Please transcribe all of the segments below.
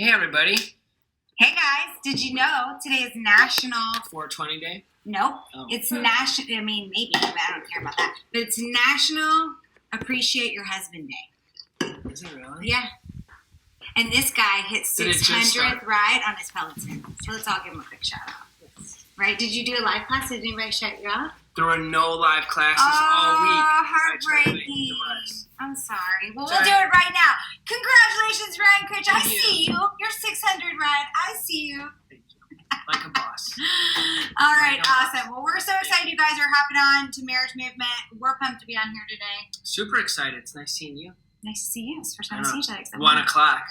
Hey, everybody. Hey, guys. Did you know today is National... 420 Day? Nope. Oh. It's National... I mean, maybe, but I don't care about that. But it's National Appreciate Your Husband Day. Is it really? Yeah. And this guy hit 600th ride on his Peloton. So let's all give him a quick shout out. Yes. Right? Did you do a live class? Did anybody shout you out? There were no live classes all week. Oh, heartbreaking. I'm sorry. Well, we'll do it right now. Congratulations, Ryan Critch. I see you. Your 600 ride. I see you. Thank you. Like a boss. All right, awesome. Well, we're so excited you guys are hopping on to Marriage Movement. We're pumped to be on here today. Super excited. It's nice seeing you. Nice to see you. It's the first time to see each other. 1 o'clock.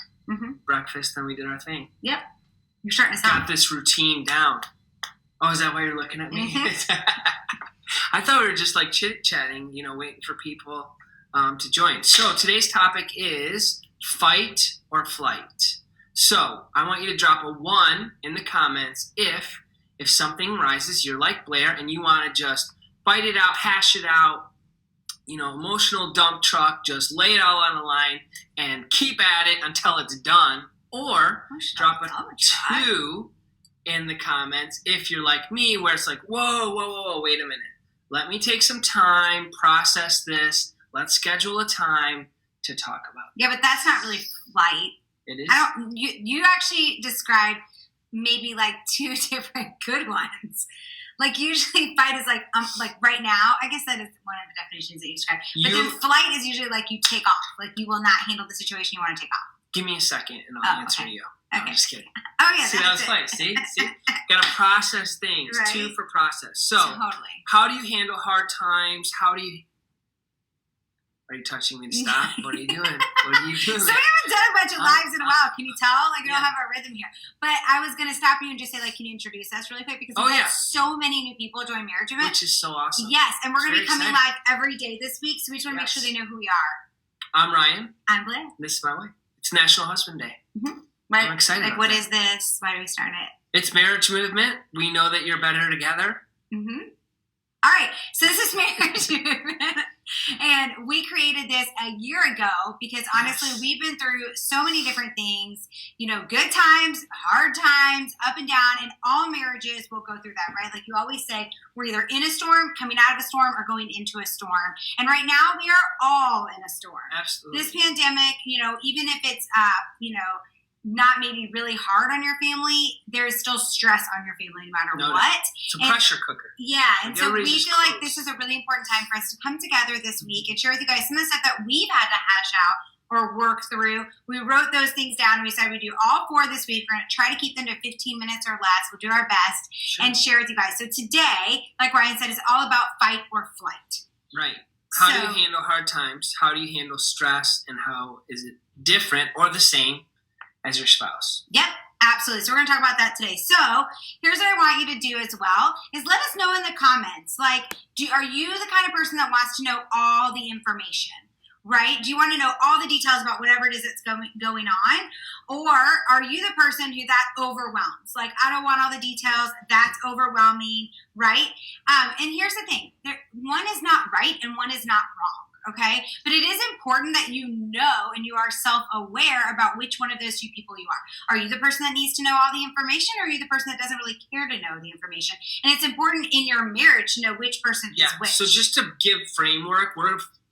Breakfast, then we did our thing. Yep. You're starting us out. Got this routine down. Oh, is that why you're looking at me? I thought we were just like chit-chatting, waiting for people to join. So today's topic is fight or flight. So I want you to drop a 1 in the comments if something rises, you're like Blair, and you want to just fight it out, hash it out, emotional dump truck, just lay it all on the line and keep at it until it's done. Or drop a 2 in the comments if you're like me, where it's like, whoa, wait a minute. Let me take some time, process this. Let's schedule a time to talk about it. Yeah, but that's not really flight. It is. You actually described maybe like 2 different good ones. Like usually fight is like right now. I guess that is one of the definitions that you described. But then flight is usually like you take off. Like you will not handle the situation you want to take off. Give me a second and I'll answer you. No, Okay. I'm just kidding. Oh, yeah. See, that was fun. See? Got to process things. Right. 2 for process. So, totally. How do you handle hard times? Are you touching me to stop? What are you doing? So we haven't done a bunch of lives in a while. Can you tell? Like, we don't have our rhythm here. But I was going to stop you and just say, like, can you introduce us really quick? Because we've had so many new people join Marriage Movement. Which is so awesome. Yes, and we're going to be coming live every day this week, so we just want to make sure they know who we are. I'm Ryan. I'm Blair. This is my wife. It's National Husband Day. Right? I'm excited about what that. is this? Why do we start it? It's Marriage Movement. We know that you're better together. All right, so this is Marriage Movement, and we created this a year ago because honestly, we've been through so many different things, good times, hard times, up and down, and all marriages will go through that, right? Like you always say, we're either in a storm, coming out of a storm, or going into a storm. And right now, we are all in a storm. Absolutely. This pandemic, even if it's, not maybe really hard on your family, there is still stress on your family no matter what. It's a pressure cooker. Yeah, and so we feel like this is a really important time for us to come together this week and share with you guys some of the stuff that we've had to hash out or work through. We wrote those things down and we decided we'd do all 4 this week. We're going to try to keep them to 15 minutes or less. We'll do our best and share with you guys. So today, like Ryan said, is all about fight or flight. Right. How do you handle hard times? How do you handle stress? And how is it different or the same as your spouse? Yep, absolutely. So we're going to talk about that today. So here's what I want you to do as well, is let us know in the comments, like, are you the kind of person that wants to know all the information, right? Do you want to know all the details about whatever it is that's going on? Or are you the person who that overwhelms? Like, I don't want all the details. That's overwhelming, right? And here's the thing. One is not right and one is not wrong. Okay, but it is important that you know and you are self-aware about which one of those 2 people you are. Are you the person that needs to know all the information, or are you the person that doesn't really care to know the information? And it's important in your marriage to know which person is which. So just to give framework,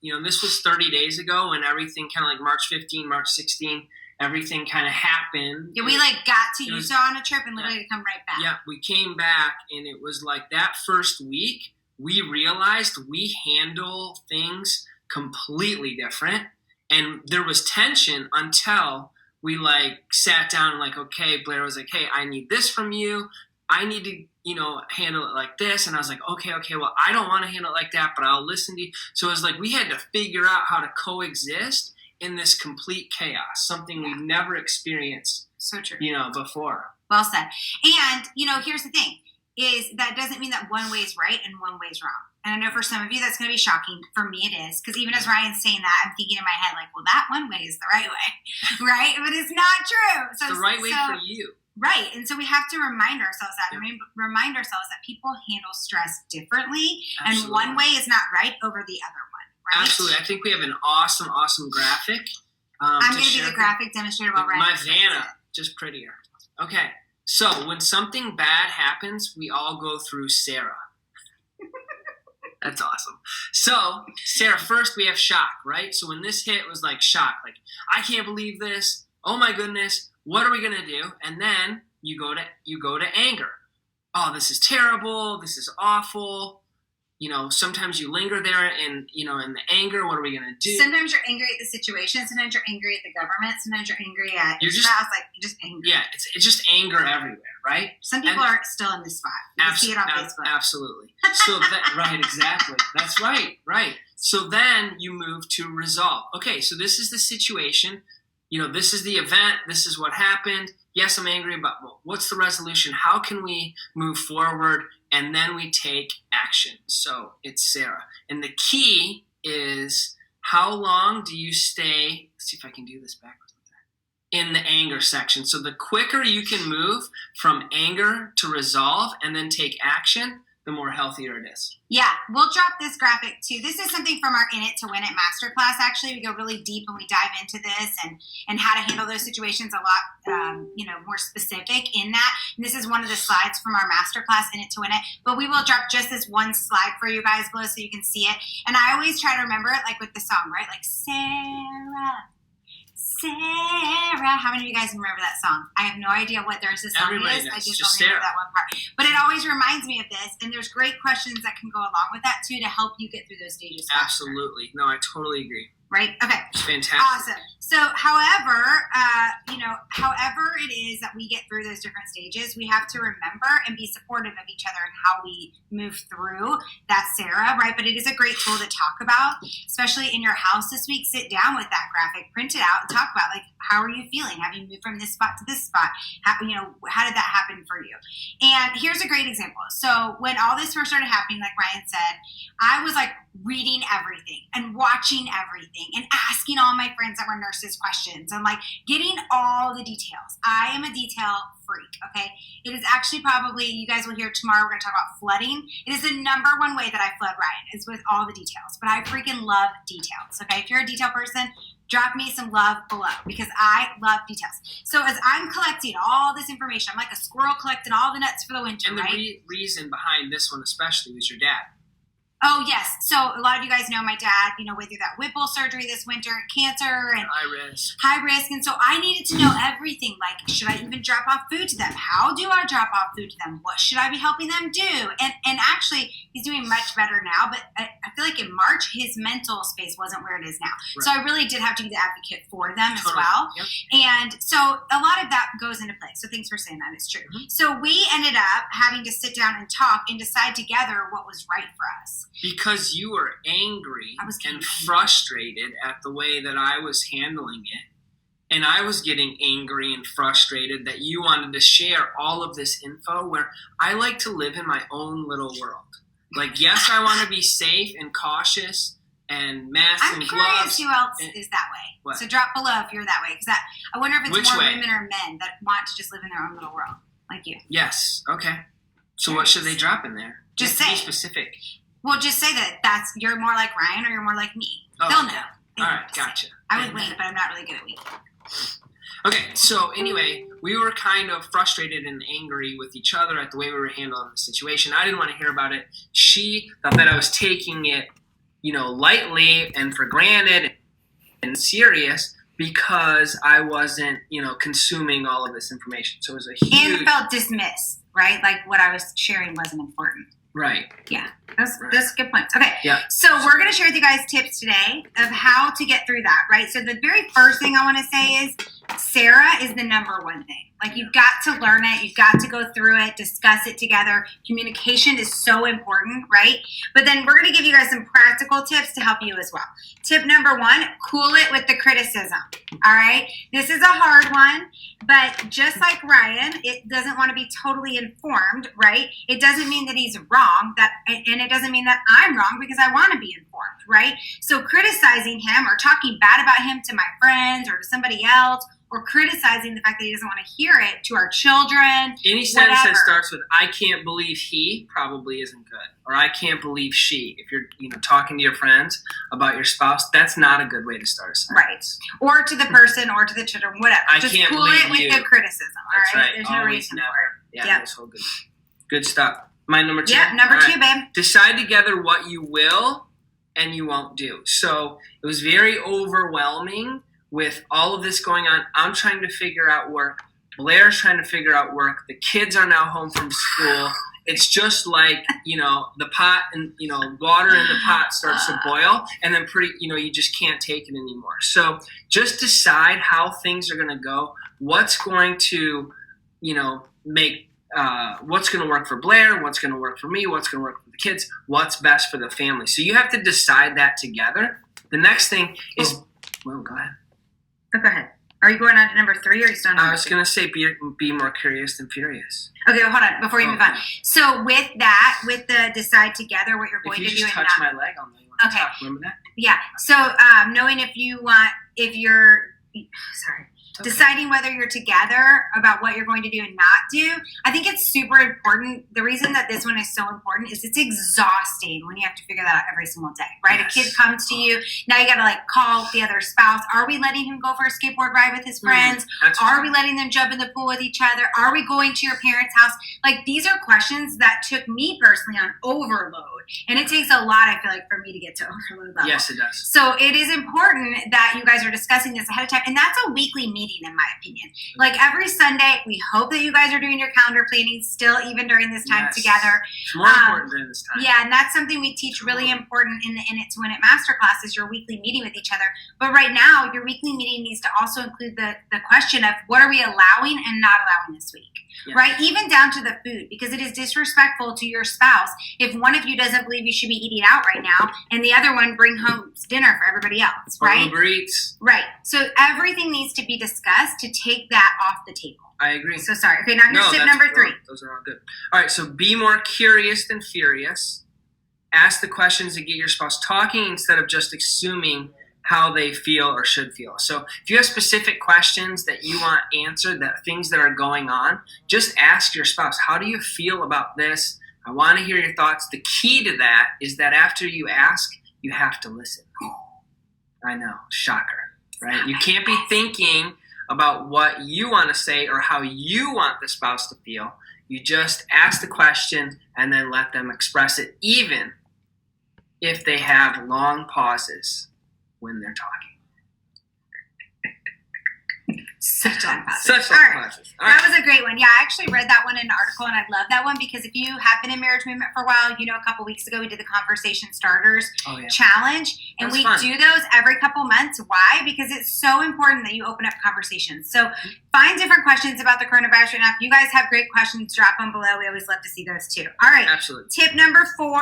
this was 30 days ago when everything kind of like March 15, March 16, everything kind of happened. Yeah, we got to Utah on a trip and literally come right back. Yeah, we came back and it was like that first week, we realized we handle things completely different, and there was tension until we sat down and okay, Blair was like, hey, I need this from you, I need to handle it like this, and I was like, okay, well, I don't want to handle it like that, but I'll listen to you. So it was like we had to figure out how to coexist in this complete chaos, something we've never experienced before. Well said. And here's the thing, is that doesn't mean that one way is right and one way is wrong. And I know for some of you that's going to be shocking. For me it is. Because even as Ryan's saying that, I'm thinking in my head, well, that one way is the right way. Right? But it's not true. So the right way for you. Right. And so we have to remind ourselves that. Remind ourselves that people handle stress differently. Absolutely. And one way is not right over the other one. Right? Absolutely. I think we have an awesome graphic. I'm going to be the graphic demonstrator while Ryan. My Vanna just prettier. Okay, so when something bad happens, we all go through Sarah. That's awesome. So, Sarah, first we have shock, right? So when this hit, it was like shock. Like, I can't believe this. Oh my goodness. What are we going to do? And then you go to anger. Oh, this is terrible. This is awful. You know, sometimes you linger there in the anger. What are we going to do? Sometimes you're angry at the situation. Sometimes you're angry at the government. Sometimes you're angry at your spouse. Like, you're just angry. Yeah, it's just anger everywhere, right? Some people are still in this spot. You see it on Facebook. Absolutely. So right, exactly. That's right. So then you move to resolve. Okay, so this is the situation. You know, this is the event. This is what happened. Yes, I'm angry, but what's the resolution? How can we move forward? And then we take action. So it's Sarah. And the key is, how long do you stay? Let's see if I can do this backwards. In the anger section. So the quicker you can move from anger to resolve and then take action, the more healthier it is. Yeah, we'll drop this graphic too. This is something from our In It to Win It masterclass. Actually, we go really deep and we dive into this and how to handle those situations a lot, more specific in that. And this is one of the slides from our masterclass In It to Win It. But we will drop just this one slide for you guys below so you can see it. And I always try to remember it like with the song, right? Like Sarah. How many of you guys remember that song? I have no idea what there's a song Everybody is. does. I just Just don't remember Sarah. that one part. But it always reminds me of this, and there's great questions that can go along with that too to help you get through those stages faster. Absolutely. No, I totally agree. Right? Okay. It's fantastic. Awesome. So, however it is that we get through those different stages, we have to remember and be supportive of each other and how we move through that, Sarah, right? But it is a great tool to talk about, especially in your house this week. Sit down with that graphic, print it out, and talk about, like, how are you feeling? Have you moved from this spot to this spot? How did that happen for you? And here's a great example. So when all this first started happening, like Ryan said, I was like reading everything and watching everything and asking all my friends that were nurses questions and like getting all the details. I am a detail freak, okay? It is actually probably, you guys will hear tomorrow, we're going to talk about flooding. It is the number one way that I flood Ryan is with all the details, but I freaking love details, okay? If you're a detail person, drop me some love below because I love details. So as I'm collecting all this information, I'm like a squirrel collecting all the nuts for the winter, and right? the reason behind this one especially was your dad. Oh, yes. So a lot of you guys know my dad, went through that Whipple surgery this winter, cancer, and high risk. And so I needed to know everything. Like, should I even drop off food to them? How do I drop off food to them? What should I be helping them do? And actually, he's doing much better now. But I feel like in March, his mental space wasn't where it is now. Right. So I really did have to be the advocate for them as well. Yep. And so a lot of that goes into play. So thanks for saying that. It's true. Mm-hmm. So we ended up having to sit down and talk and decide together what was right for us. Because you were angry and frustrated at the way that I was handling it. And I was getting angry and frustrated that you wanted to share all of this info where I like to live in my own little world. Like, yes, I want to be safe and cautious and masks and gloves. I'm curious who else is that way. What? So drop below if you're that way. Because I wonder if it's more women or men that want to just live in their own little world, like you. Yes. Okay. So what should they drop in there? Just say. Be specific. Well, just say that you're more like Ryan or you're more like me. Oh, they'll know. All right, gotcha. I would wink, but I'm not really good at winking. Okay, so anyway, we were kind of frustrated and angry with each other at the way we were handling the situation. I didn't want to hear about it. She thought that I was taking it, lightly and for granted and serious because I wasn't, consuming all of this information. So it was a huge... And felt dismissed, right? Like what I was sharing wasn't important. Right. Yeah. That's good points. Okay. Yeah. So we're going to share with you guys tips today of how to get through that, right? So the very first thing I want to say is Sarah is the number one thing. Like, you've got to learn it. You've got to go through it, discuss it together. Communication is so important, right? But then we're going to give you guys some practical tips to help you as well. Tip number one, cool it with the criticism, all right? This is a hard one, but just like Ryan, it doesn't want to be totally informed, right? It doesn't mean that he's wrong, and it doesn't mean that I'm wrong because I want to be informed, right? So criticizing him or talking bad about him to my friends or to somebody else, or criticizing the fact that he doesn't want to hear it to our children. Any sentence that starts with, I can't believe he, probably isn't good. or I can't believe she. If you're, talking to your friends about your spouse, that's not a good way to start a sentence. Right. Or to the person or to the children, whatever. Just can't cool believe it with you. the criticism. That's all right? right. There's Always, no reason never. for it. Yeah, that's all good. Good stuff. My number 2. Yep, number all 2, babe. Decide together what you will and you won't do. So it was very overwhelming with all of this going on. I'm trying to figure out work. Blair's trying to figure out work. The kids are now home from school. It's just like, the pot and, water in the pot starts to boil, and then you just can't take it anymore. So just decide how things are going to go, what's going to, make, what's going to work for Blair, what's going to work for me, what's going to work for the kids, what's best for the family. So you have to decide that together. The next thing is, well, go ahead. Oh, go ahead. Are you going on to number 3 or are you still on number I was going to say be more curious than furious. Okay, well, hold on before you move on. So with that, with the decide together what you're going to do. If you just touch my leg, I'll know you want to talk. Remember that? Yeah. So knowing deciding whether you're together about what you're going to do and not do, I think it's super important. The reason that this one is so important is it's exhausting when you have to figure that out every single day, right? Yes. A kid comes to you, now you got to call the other spouse. Are we letting him go for a skateboard ride with his friends? Are we letting them jump in the pool with each other? Are we going to your parents' house? These are questions that took me personally on overload. And it takes a lot, I feel like, for me to get to overload level. Yes, it does. So it is important that you guys are discussing this ahead of time. And that's a weekly meeting, in my opinion. Every Sunday, we hope that you guys are doing your calendar planning still, even during this time together. It's more important during this time. Yeah, and that's something we teach really important in the In It to Win It masterclass is your weekly meeting with each other. But right now, your weekly meeting needs to also include the question of what are we allowing and not allowing this week, right? Even down to the food, because it is disrespectful to your spouse if one of you doesn't believe you should be eating out right now and the other one bring home dinner for everybody else, right? Uber Eats. Right. So everything needs to be discussed to take that off the table. I agree. So sorry. Okay, now here's tip number 3. Those are all good. All right, so be more curious than furious. Ask the questions that get your spouse talking instead of just assuming how they feel or should feel. So if you have specific questions that you want answered, that things that are going on, just ask your spouse, how do you feel about this? I want to hear your thoughts. The key to that is that after you ask, you have to listen. I know, shocker, right? You can't be thinking about what you want to say or how you want the spouse to feel. You just ask the question and then let them express it, even if they have long pauses when they're talking. Such long pauses. Such long pauses. That was a great one. Yeah, I actually read that one in an article, and I love that one because if you have been in Marriage Movement for a while, a couple weeks ago we did the Conversation Starters Challenge, and we do those every couple months. Why? Because it's so important that you open up conversations. So find different questions about the coronavirus right now. If you guys have great questions, drop them below. We always love to see those too. All right. Absolutely. Tip number 4.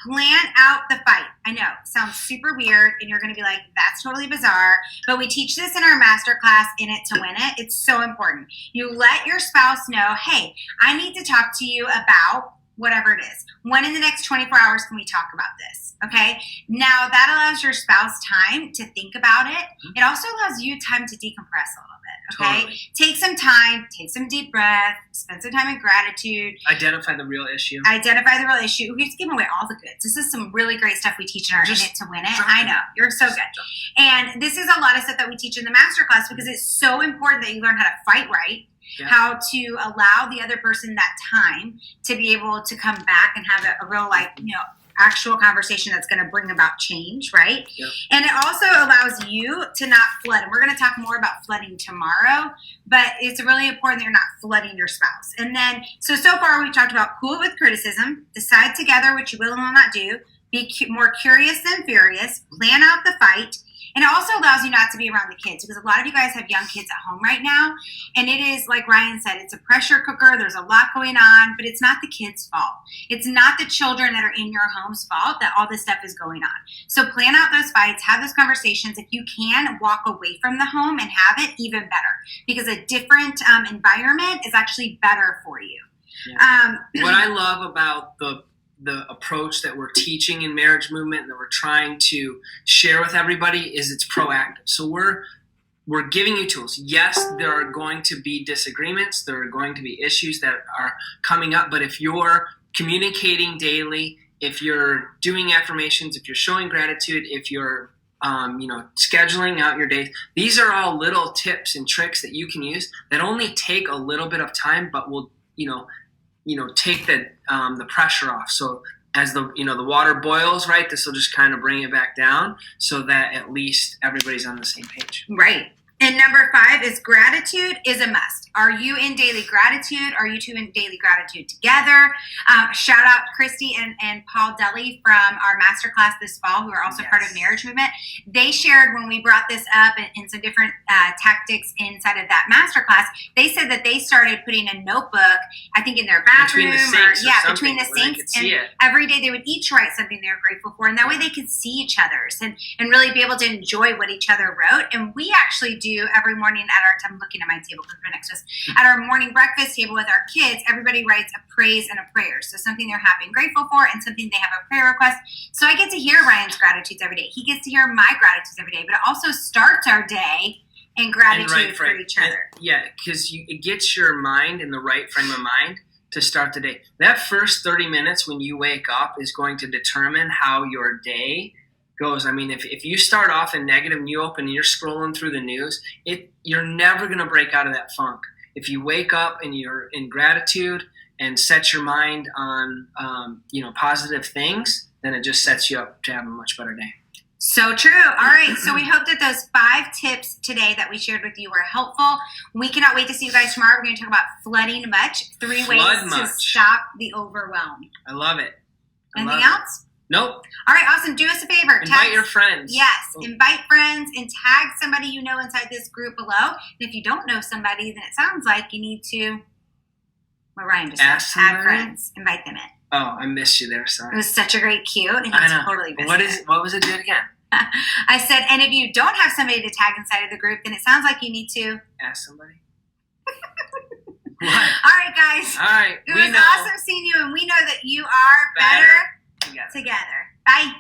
Plan out the fight. I know, sounds super weird, and you're going to be like, that's totally bizarre, but we teach this in our masterclass, In It to Win It. It's so important. You let your spouse know, hey, I need to talk to you about whatever it is. When in the next 24 hours can we talk about this? Okay? Now, that allows your spouse time to think about it. It also allows you time to decompress a little bit. Okay? Totally. Take some time, take some deep breath, spend some time in gratitude. Identify the real issue. We're just giving away all the goods. This is some really great stuff we teach in our In It to Win It. I know. You're so good. And this is a lot of stuff that we teach in the masterclass because it's so important that you learn how to fight right. Yeah. How to allow the other person that time to be able to come back and have a real, actual conversation that's going to bring about change, right? Yep. And it also allows you to not flood. And we're going to talk more about flooding tomorrow, but it's really important that you're not flooding your spouse. And then, so far we've talked about cool it with criticism, decide together what you will and will not do, be more curious than furious, plan out the fight. And it also allows you not to be around the kids because a lot of you guys have young kids at home right now. And it is, like Ryan said, it's a pressure cooker. There's a lot going on, but it's not the kids' fault. It's not the children that are in your home's fault that all this stuff is going on. So plan out those fights, have those conversations. If you can, walk away from the home and have it, even better. Because a different environment is actually better for you. Yeah. What I love about the approach that we're teaching in Marriage Movement and that we're trying to share with everybody is it's proactive. So we're giving you tools. Yes, there are going to be disagreements. There are going to be issues that are coming up. But if you're communicating daily if you're doing affirmations, if you're showing gratitude, if you're scheduling out your days, these are all little tips and tricks that you can use that only take a little bit of time, but will take the pressure off. So as the water boils, right, this will just kind of bring it back down so that at least everybody's on the same page. Right. And number 5 is gratitude is a must. Are you in daily gratitude? Are you two in daily gratitude together? Shout out Christy and Paul Deli from our masterclass this fall, who are also part of Marriage Movement. They shared when we brought this up in some different tactics inside of that masterclass. They said that they started putting a notebook, I think, in their bathroom, between the sinks, and every day they would each write something they were grateful for, and that way they could see each other's and really be able to enjoy what each other wrote. And we actually do every morning I'm looking at my table because we're next to us. At our morning breakfast table with our kids, everybody writes a praise and a prayer. So something they're happy and grateful for and something they have a prayer request. So I get to hear Ryan's gratitudes every day. He gets to hear my gratitudes every day, but it also starts our day in gratitude for each other. Because it gets your mind in the right frame of mind to start the day. That first 30 minutes when you wake up is going to determine how your day goes. I mean, if you start off in negative and you open and you're scrolling through the news, you're never going to break out of that funk. If you wake up and you're in gratitude and set your mind on positive things, then it just sets you up to have a much better day. So true. All right. So we hope that those 5 tips today that we shared with you were helpful. We cannot wait to see you guys tomorrow. We're going to talk about flooding much. 3 ways to stop the overwhelm. I love it. Anything else? Nope. All right, awesome. Do us a favor. Invite your friends. Yes, invite friends and tag somebody you know inside this group below. And if you don't know somebody, then it sounds like you need to, what Ryan just said, tag friends, invite them in. Oh, I missed you there, sorry. It was such a great cue, and he totally missed it. What was it? Do it again. I said, and if you don't have somebody to tag inside of the group, then it sounds like you need to ask somebody. What? All right, guys. All right. It was awesome seeing you, and we know that you are better together. Bye.